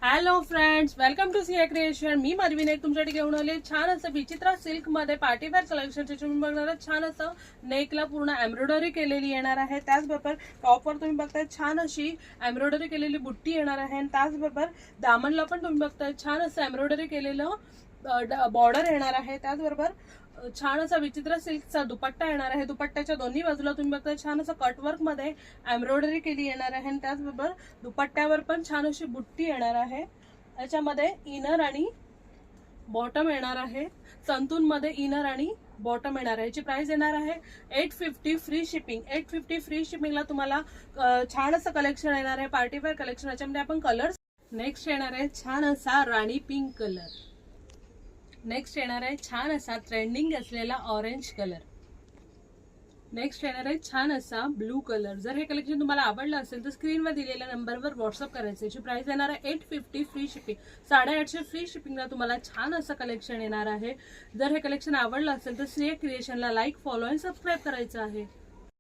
Hello friends, welcome to Siya creation. मी माधवी नाईक तुमच्यासाठी घेऊन आले छान असं विचित्र सिल्क मध्ये पार्टीवेअर कलेक्शन. तुम्ही बघणार छान असं नेकला पूर्ण एम्ब्रॉयडरी केलेली येणार आहे. त्याचबरोबर टॉपवर तुम्ही बघताय छान अशी एम्ब्रॉयडरी केलेली बुट्टी येणार आहे. आणि त्याचबरोबर दामनला पण तुम्ही बघताय छान असं एम्ब्रॉयडरी केलेलं बॉर्डर येणार आहे. त्याचबरोबर छान असा विचित्र सिल्कचा दुपट्टा येणार आहे. दुपट्ट्याच्या दोन्ही बाजूला तुम्ही बघताय छान असं कटवर्क मध्ये एम्ब्रॉयडरी केली येणार आहे. आणि त्याचबरोबर दुपट्ट्यावर पण छान अशी बुट्टी येणार आहे. याच्यामध्ये इनर आणि बॉटम येणार आहे. संतून मध्ये इनर आणि बॉटम येणार आहे. याची प्राइस येणार आहे 850 फ्री शिपिंग. 850 फ्री शिपिंगला तुम्हाला छान असं कलेक्शन येणार आहे, पार्टीवेअर कलेक्शन. याच्यामध्ये आपण कलर्स नेक्स्ट येणार आहे छान असा राणी पिंक कलर. नेक्स्ट येणार आहे छान असा ट्रेंडिंग असलेला ऑरेंज कलर. नेक्स्ट येणार आहे छान असा ब्लू कलर. जर हे कलेक्शन तुम्हाला आवडलं असेल तर स्क्रीनवर दिलेल्या नंबरवर व्हॉट्सअप करायचं. याची प्राइस येणार आहे 850 फ्री शिपिंग. 850 फ्री शिपिंगला तुम्हाला छान असं कलेक्शन येणार आहे. जर हे कलेक्शन आवडलं असेल तर सिया क्रिएशनला लाईक, फॉलो आणि सबस्क्राईब करायचं आहे.